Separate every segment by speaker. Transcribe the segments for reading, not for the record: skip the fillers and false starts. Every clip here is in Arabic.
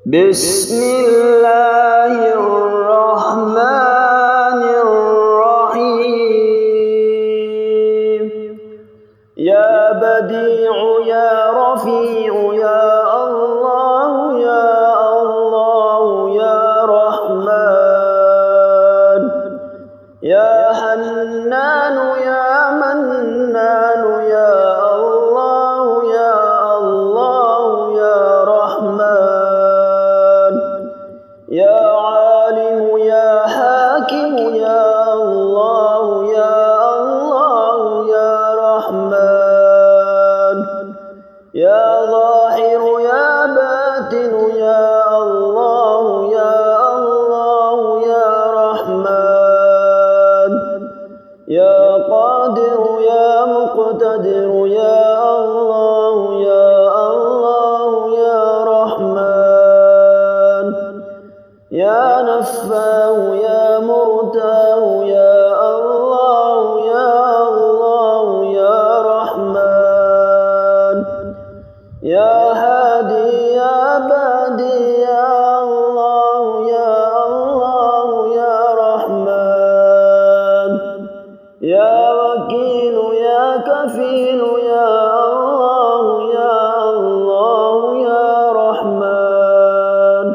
Speaker 1: بسم الله الرحمن الرحيم. يا بديع يا رفيع يا الله يا الله يا رحمن. يا حنان يا منان يا الله يا الله يا رحمن. يا عالم يا حاكم يا الله يا الله يا رحمن. يا ظاهر يا باطن يا الله يا الله يا رحمن. يا قادر يا مقتدر يا الله يا الله يا رحمن. يا نفاه يا مرتاه يا الله يا الله يا رحمن. يا هادي يا بادي يا الله يا الله يا رحمن. يا وكيل يا كفيل يا الله يا الله يا رحمن.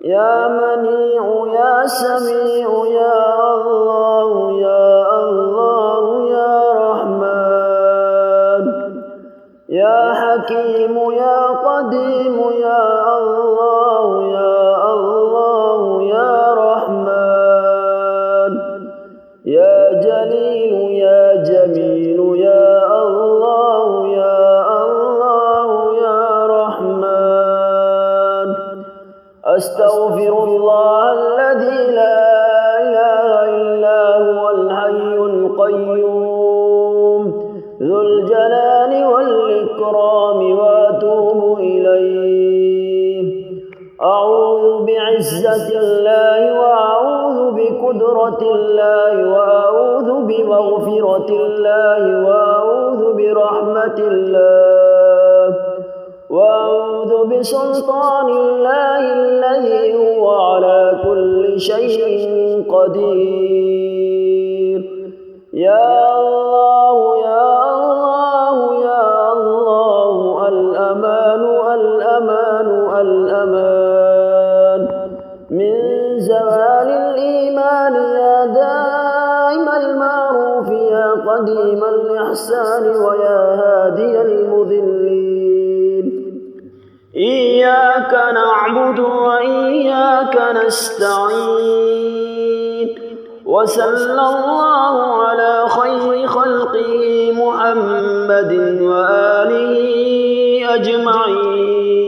Speaker 1: يا منيع يا سميع يا الله يا الله يا رحمن. يا حكيم يا قديم يا الله يا الله يا رحمن. يا جليل يا جميل يا الله يا الله يا رحمن. أستغفر الله الذي لا إله إلا هو الحي القيوم ذو الجلال والإكرام وأتوب إليه. أعوذ بعزة الله وأعوذ بقدرة الله وأعوذ بمغفرة الله وأعوذ برحمة الله وأعوذ بسلطان الله الذي هو على كل شيء قدير. يا الله يا الله يا الله الأمان الأمان الأمان من زوال الإيمان. يا دائم المعروف يا قديم الإحسان ويا هادي المذلين. إياك نعبد وإياك نستعين. وصلى الله على خير خلقه محمد وآله أجمعين.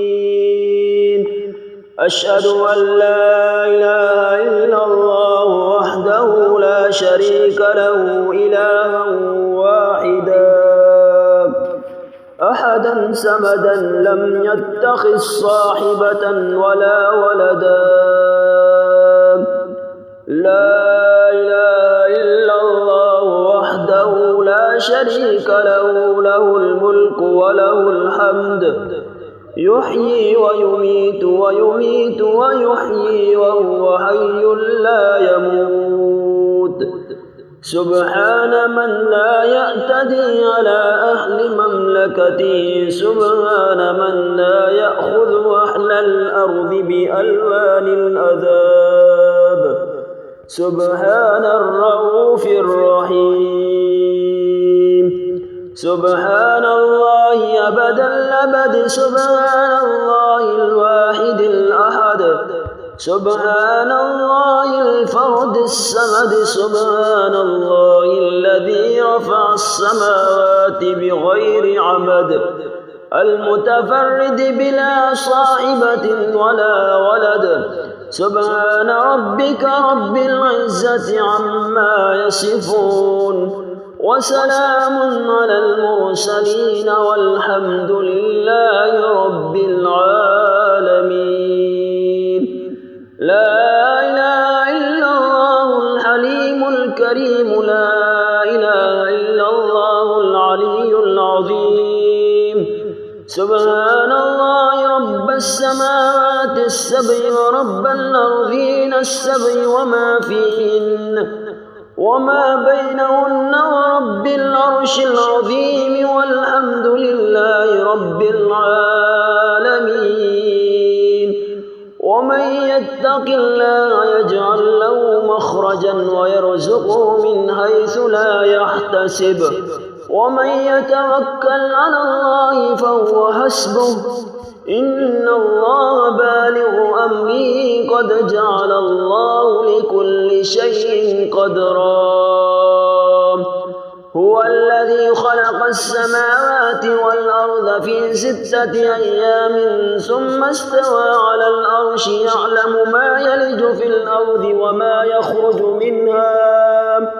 Speaker 1: أشهد أن لا إله إلا الله وحده لا شريك له إلها واحدا أحدا سمدا لم يتخذ صاحبة ولا ولدا. لا إله إلا الله وحده لا شريك له له الملك وله الحمد يحيي ويميت ويميت ويحيي وهو حي لا يموت. سبحان من لا يعتدي على أهل مملكته. سبحان من لا يأخذ أهل الأرض بألوان العذاب. سبحان الرؤوف الرحيم. سبحان الله أبد الأبد. سبحان الله الواحد الأحد. سبحان الله الفرد الصمد. سبحان الله الذي رفع السماوات بغير عمد المتفرد بلا صاحبة ولا ولد. سبحان ربك رب العزة عما يصفون وسلام على المرسلين والحمد لله رب العالمين. لا إله إلا الله الحليم الكريم. لا إله إلا الله العلي العظيم. سبحان الله رب السماوات السبع ورب الأرضين السبع وما فيهن وما بينهن ورب العرش العظيم والحمد لله رب العالمين. ومن يتق الله يجعل له مخرجا ويرزقه من حيث لا يحتسب ومن يتوكل على الله فهو حسبه إن الله بالغ أمره قد جعل الله لكل شيء قدرا. هو الذي خلق السماوات والأرض في 6 أيام ثم استوى على العرش يعلم ما يلج في الأرض وما يخرج منها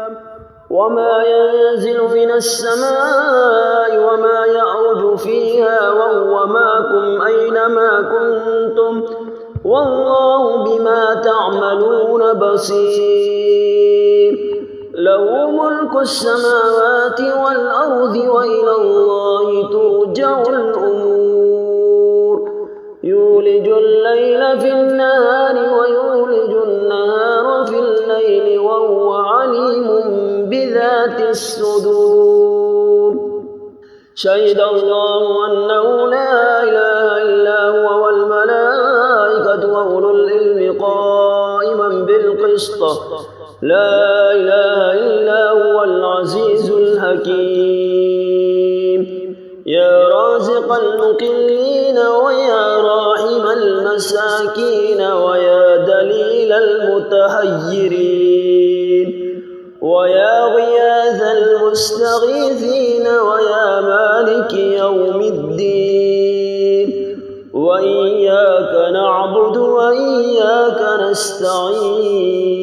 Speaker 1: وما ينزل من السماء وما يعرج فيها وهو معكم أينما كنتم والله بما تعملون بصير. له ملك السماوات والأرض وإلى الله ترجع الأمور. يولج الليل في النهار ويولج النهار في الليل وهو عليم بذات الصدور. شهد الله أنه لا إله إلا هو والملائكة وأولو العلم قائما بالقسط لا إله إلا هو العزيز الحكيم. يا رازق المقلين ويا راحم المساكين ويا دليل المتحيرين ويا غياث المستغيثين ويا مالك يوم الدين. وإياك نعبد وإياك نستعين.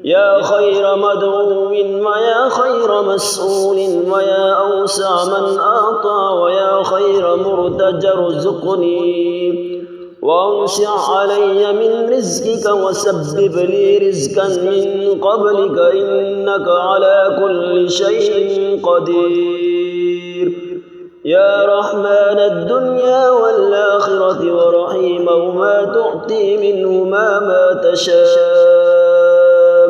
Speaker 1: يا خير مدعو ويا خير مسؤول ويا أوسع من أعطى ويا خير مرتجى ارزقني وأوسع علي من رزقك وسبب لي رزقا من قبلك إنك على كل شيء قدير. يا رحمن الدنيا والآخرة ورحيمهما تؤتي منهما ما تشاء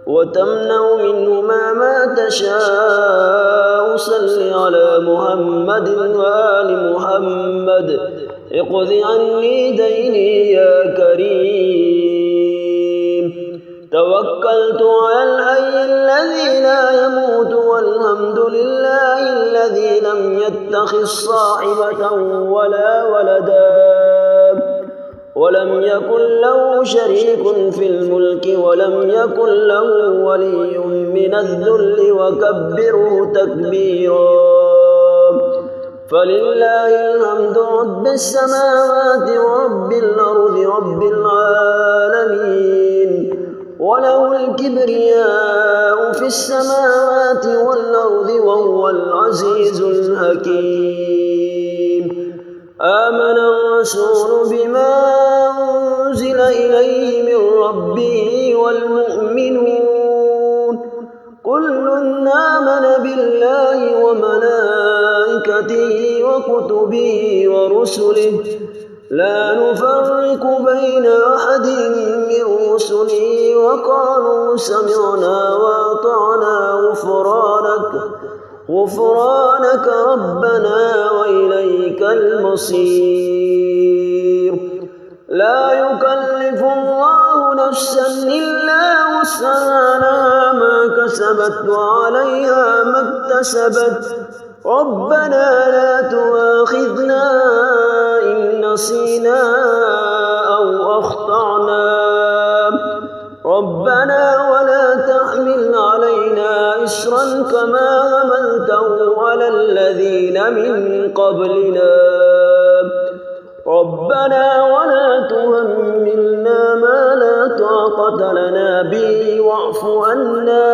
Speaker 1: وتمنع منهما ما تشاء. صل على محمد وآل محمد. اقض عني ديني يا كريم. توكلت على الحي الذي لا يموت والحمد لله الذي لم يتخذ صاحبة ولا ولدا ولم يكن له شريك في الملك ولم يكن له ولي من الذل وكبره تكبيرا. فلله الحمد رب السماوات ورب الأرض رب العالمين. وله الكبرياء في السماوات والأرض وهو العزيز الحكيم. آمن الرسول بما أنزل إليه من ربه والمؤمنون كل آمن بالله وملائكته وكتبه ورسله لا نفرق بين أحد من رسله وقالوا سمعنا وأطعنا غفرانك ربنا وإليك المصير. لا يكلف الله نفسا إلا وسعها ما كسبت وعليها ما اكتسبت. ربنا لا تؤاخذنا إن نسينا أو أخطأنا. ربنا ولا تحمل علينا إصرا كما حملته على الذين من قبلنا. ربنا ولا تحملنا ما لا طاقة لنا به واعف عنا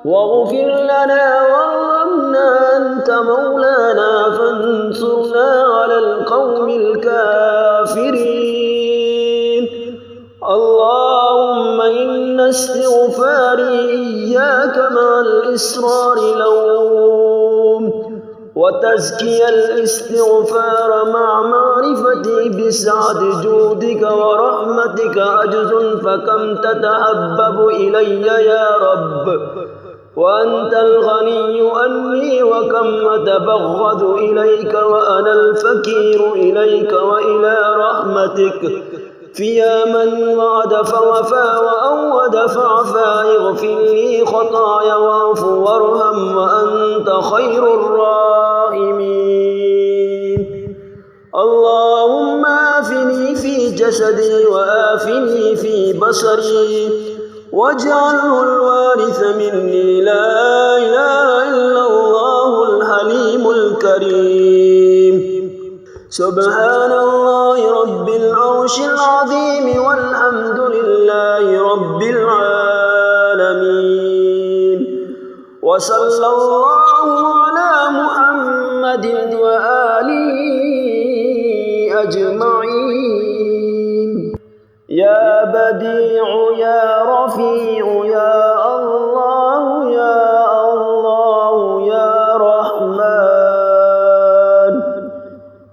Speaker 1: واغفر لنا وارحمنا أنت مولانا فانصرنا على القوم الكافرين. اللهم إن استغفاري إياك مع الإصرار لوم وتزكي الاستغفار مع معرفتي من سعة جودك ورحمتك عجز فكم تتحبب إلي يا رب، وأنت الغني عني وكم أتبغض إليك وأنا الفقير إليك وإلى رحمتك. فيا من وعد فوفى وأود فعفى، اغفر لي خطايا واعف وارحم وأنت خير الراحمين. اللهم آفني في جسدي وآفني في بصري واجعله الوارث مني، لا إله إلا الله الحليم الكريم. سبحان الله رب العرش العظيم والحمد لله رب العالمين، وصلى الله على محمد وآله أجمعين. يا بديع يا رفيع يا الله يا الله يا رحمن،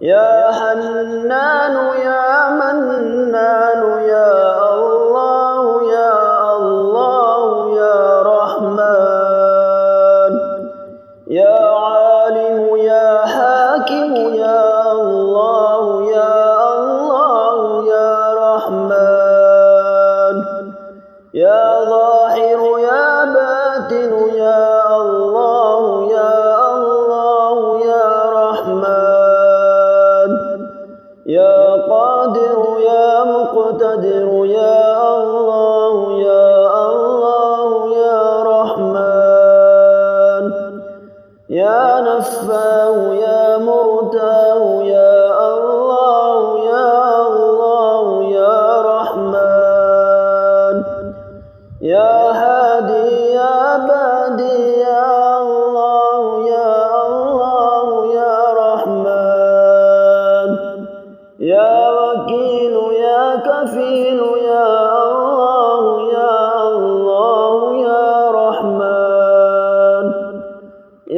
Speaker 1: يا حنان يا منان يا الله يا الله يا رحمن، يا عالم يا حاكم يا الله يا الله يا رحمن، يا ظاهر يا باطن يا الله يا الله يا رحمن، يا قادر يا مقتدر يا الله يا الله يا رحمن، يا نفاه يا مرتاه يا الله يا الله يا رحمن، يا هادي يا بادي يا الله يا الله يا رحمن، يا وكيل يا كفيل يا الله يا الله يا رحمن،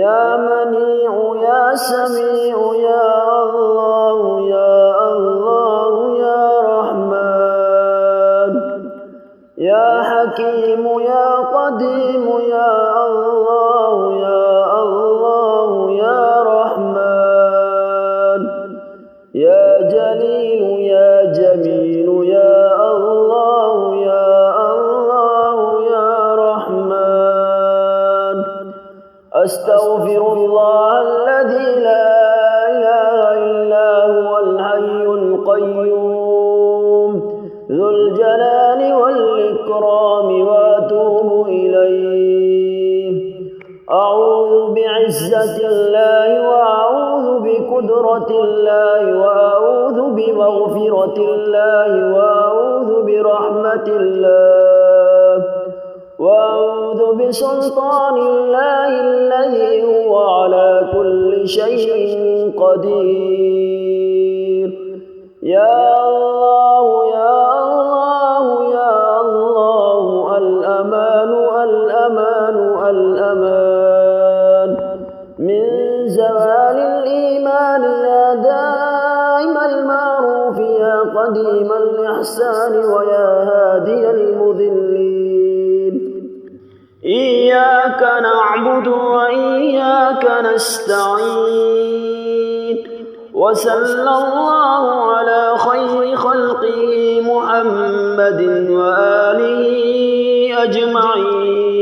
Speaker 1: يا منيع يا سميع يا الله يا الله يا رحمن، يا حكيم يا قديم يا الله يا الله يا رحمن، يا جليل يا جميل يا الله يا الله يا رحمن. أستغفر الله الذي لا إله إلا هو الحي القيوم ذو الجلال والإكرام وأتوب إليه. أعوذ بعزة الله وأعوذ بقدرة الله وأعوذ بمغفرة الله وأعوذ برحمة الله وأعوذ بسلطان الله الذي هو على كل شيء قدير. يا الله يا الله يا الله، الأمان الأمان الأمان من زوال الإيمان، يا دائم المعروف يا قديم الإحسان ويا هادي المذلين. إياك نعبد وإياك نستعين، وصلى الله على خير خلقه محمد وآله أجمعين.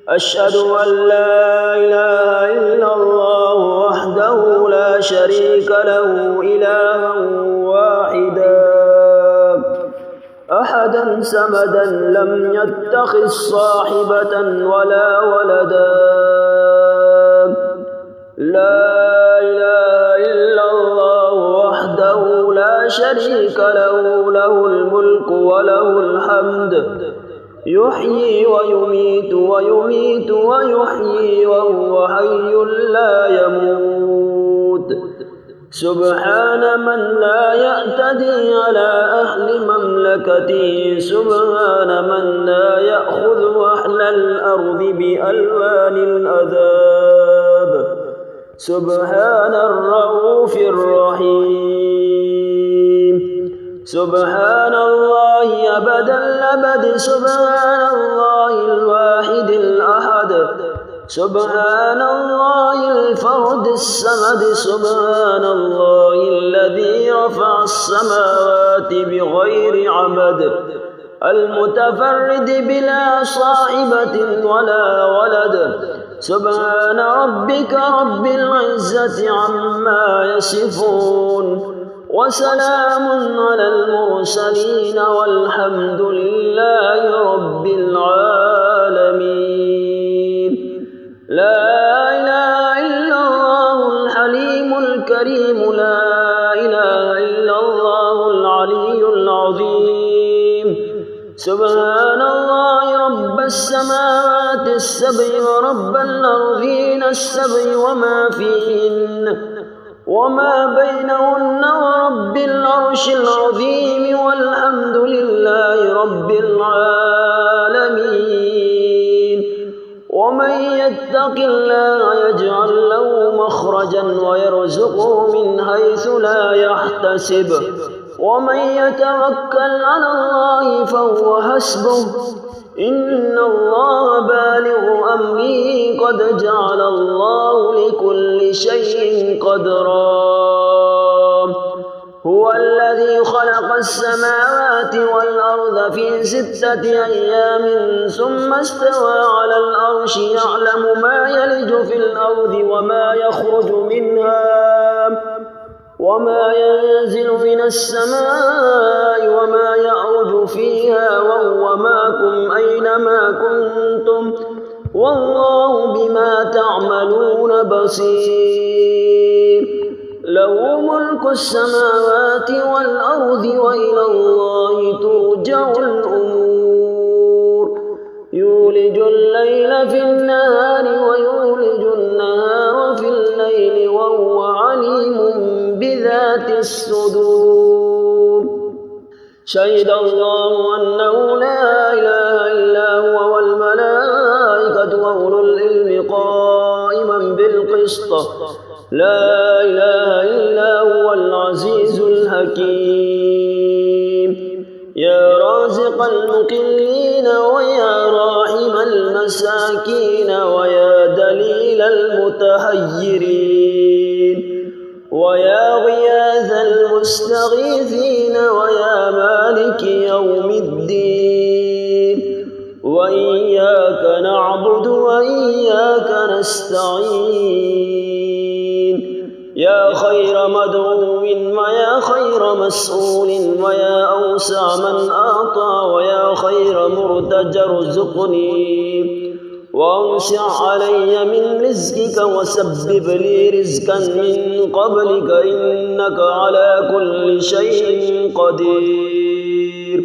Speaker 1: أشهد أن لا إله إلا الله وحده لا شريك له إلها واحدا أحدا صمدا لم يتخذ صاحبة ولا ولدا، لا إله إلا الله وحده لا شريك له، له الملك وله الحمد، يحيي ويميت ويميت ويحيي وهو حي لا يموت. سبحان من لا يعتدي على أهل مملكته، سبحان من لا يأخذ أهل الأرض بألوان العذاب، سبحان الرؤوف الرحيم. سبحان الله أبد الأبد سبحان الله الواحد الأحد سبحان الله الفرد الصمد سبحان الله الذي رفع السماوات بغير عمد المتفرد بلا صاحبة ولا ولد سبحان ربك رب العزة عما يصفون وسلام على المرسلين والحمد لله رب العالمين. لا إله إلا الله الحليم الكريم لا إله إلا الله العلي العظيم. سبحان الله رب السماوات السبع ورب الأرضين السبع وما فيهن وما بينهن ورب العرش العظيم والحمد لله رب العالمين. ومن يتق الله يجعل له مخرجا ويرزقه من حيث لا يحتسب ومن يتوكل على الله فهو حسبه إن الله بالغ أمره قد جعل الله لكل شيء قدرا. هو الذي خلق السماوات والأرض في 6 أيام ثم استوى على العرش يعلم ما يلج في الأرض وما يخرج منها وما ينزل من السماء وما يعرج فيها وهو معكم أينما كنتم والله بما تعملون بصير. له ملك السماوات والأرض وإلى الله ترجع الأمور. يولج الليل في النهار ويولج النهار في الليل وهو عليم بذات الصدور. شهد الله أنه لا إله إلا هو والملائكة وأولو العلم قائما بالقسط لا إله إلا هو العزيز الحكيم. يا رازق المقلين ويا راحم المساكين ويا دليل المتحيرين ويا غياث المستغيثين ويا مالك يوم الدين. وإياك نعبد وإياك نستعين. يا خير مدعو ويا خير مسؤول ويا أوسع من أعطى ويا خير مرتجى ارزقني وأوسع علي من رزقك وسبب لي رزقا من قبلك إنك على كل شيء قدير.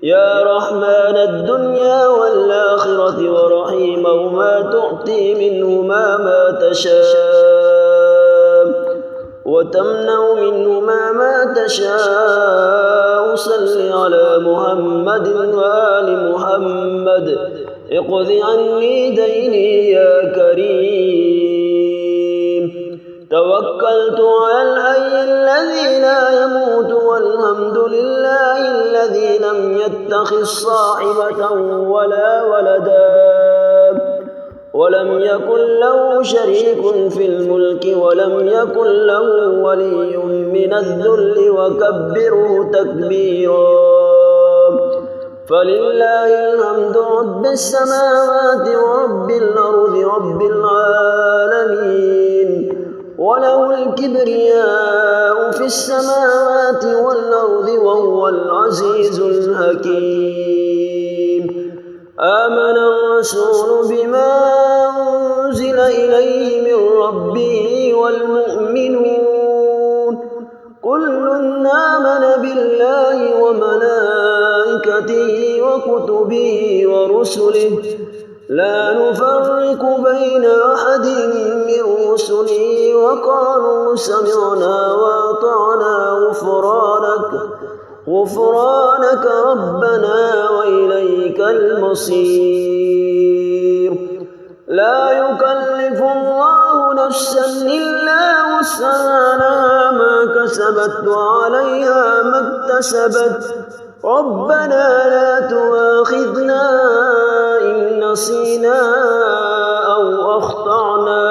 Speaker 1: يا رحمن الدنيا والآخرة ورحيمهما تعطي منهما ما تشاء وتمنع منهما ما تشاء. صل على محمد وآل محمد. اقض عني ديني يا كريم. توكلت على الحي الذي لا يموت والحمد لله الذي لم يتخذ صاحبة ولا ولدا ولم يكن له شريك في الملك ولم يكن له ولي من الذل وكبره تكبيرا. فلله الحمد رب السماوات ورب الأرض رب العالمين. وله الكبرياء في السماوات والأرض وهو العزيز الحكيم. آمن الرسول بما أنزل إليه من ربه والمؤمنون كل آمن بالله وملائكته وكتبه ورسله لا نفرق بين أحد من رسله وقالوا سمعنا وأطعنا غفرانك ربنا وإليك المصير. لا يكلف الله نفسا إلا وسعها ما كسبت وعليها ما اكتسبت ربنا لا تؤاخذنا إن نسينا أو أخطأنا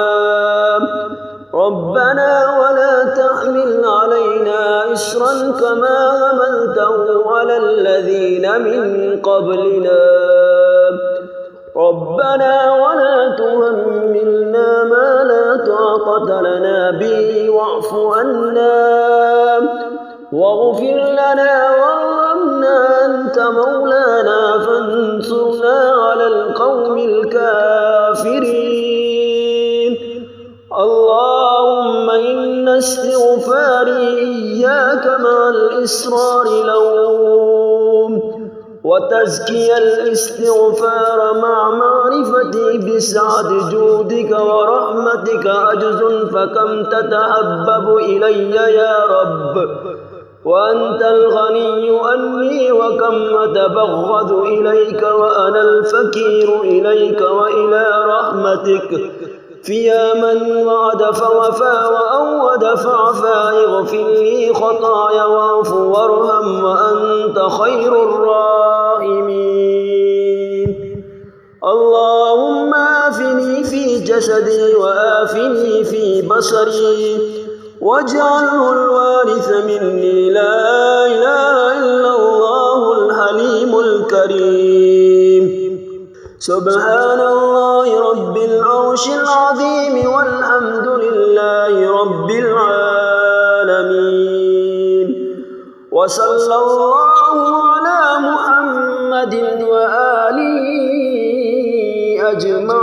Speaker 1: ربنا ولا تحمل علينا إصرا كما حملته على الذين من قبلنا ربنا ولا تحملنا ما لا طاقة لنا به واعف عنا واغفر لنا وارحمنا أنت مولانا فانصرنا على القوم الكافرين اللهم إن استغفاري إياك مع الإصرار لوم وتزكي الاستغفار مع معرفتي بسعة جودك ورحمتك عجز فكم تتحبب إلي يا رب وأنت الغني عني وكم أتبغض إليك وأنا الفقير إليك وإلى رحمتك فيا من وعد فوفى وأود فعفى اغفر لي خطايا واعف وارحم وأنت خير الراحمين اللهم آفني في جسدي وآفني في بصري واجعله الوارث مني لا إله إلا الله الحليم الكريم سبحان الله رب العرش العظيم والحمد لله رب العالمين وصلى الله على محمد وآله أجمعين